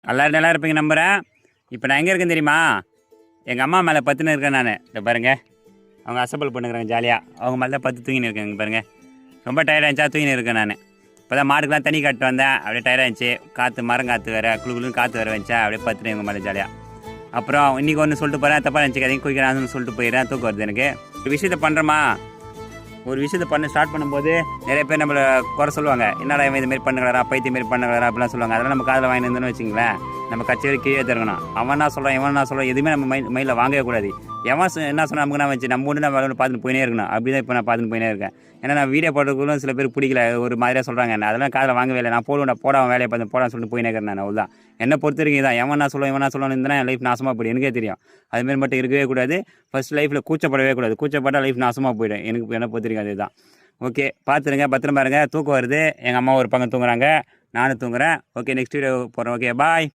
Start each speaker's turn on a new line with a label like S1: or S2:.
S1: எல்லோரும் நல்லா இருப்பீங்க நம்புகிறேன். இப்போ நான் எங்கே இருக்கேன்னு தெரியுமா? எங்கள் அம்மா மேலே பத்துன்னு இருக்கேன் நான். இதை பாருங்கள், அவங்க அசப்பல் பண்ணுறாங்க ஜாலியாக. அவங்க மேலே தான் பத்து தூங்கின்னு இருக்கேன். இங்கே பாருங்கள், ரொம்ப டயர்டாக இருந்துச்சா தூங்கின்னு இருக்கேன் நான். இப்போ தான் மாடுக்கெலாம் தண்ணி கட்டு வந்தேன். அப்படியே டயர்டாக இருந்துச்சு. காற்று மரம் காற்று வேறு குழுக்குன்னு காற்று வேறு வந்துச்சா அப்படியே பத்துனேன் இவங்க மேலே ஜாலியாக. அப்புறம் இன்றைக்கி ஒன்று சொல்லிட்டு போகிறேன், தப்பாக நினச்சிக்காதீங்க, குயிக்கிறான்னு சொல்லிட்டு போயிடுறேன். தூக்கம் வருது எனக்கு. ஒரு விஷயத்தை பண்ணுறோமா, ஒரு விஷயத்தை பண்ண ஸ்டார்ட் பண்ணும்போது நிறைய பேர் நம்மளை குறை சொல்லுவாங்க. என்னடா இவன் இதுமாரி பண்ணுங்களா, பைத்திய மாரி பண்ணுங்களா அப்படிலாம் சொல்லுவாங்க. அதெல்லாம் நம்ம காதில் வாங்கி இருந்தோன்னு வச்சுங்களேன், நம்ம கச்சேரி கீழே தருக்கணும். அவன் என்ன சொல்கிறான், இவன் என்ன சொல்கிறான், எதுவுமே நம்ம மைண்டில் வாங்கவே கூடாது. எவன் என்ன சொன்னால் நமக்கு நான் வச்சு நம்ம ஒன்று நம்ம பார்த்துட்டு போயினே இருக்கணும். அப்படி தான் இப்போ நான் பார்த்துட்டு போயினே இருக்கேன். ஏன்னா நான் வீடியோ போடுறதுக்குள்ள சில பேர் பிடிக்கல, ஒரு மாதிரியாக சொல்கிறாங்க. அதெல்லாம் காதில் வாங்கவே இல்லை. நான் போடுவேன், போடாமல் வேலையை பார்த்து போடான்னு சொல்லிட்டு போயினே இருக்கிறேன். நான் அவ்வளோதான். என்னை பொறுத்த வரைக்கும் தான். எவன் என்ன சொல்லுவான், இவன் என்ன சொல்லுவான்னு இருந்தால் என் லைஃப் நாசமாக போய்டும். எனக்கே தெரியும். அதுமாரி மட்டும் இருக்கவே கூடாது. ஃபஸ்ட் லைஃப்பில் கூச்சப்படவே கூடாது. கூச்சப்பட்டால் லைஃப் நாசமாக போய்டும். என்னை பொறுத்த வரைக்கும் அதுதான். ஓகே, பார்த்துருங்க, பத்திரமா இருங்க. தூக்கம் வருது. எங்கள் அம்மா ஒரு பக்கம் தூங்குறாங்க, நானும் தூங்குறேன். ஓகே, நெக்ஸ்ட் வீடியோ போகிறேன். ஓகே, பாய்.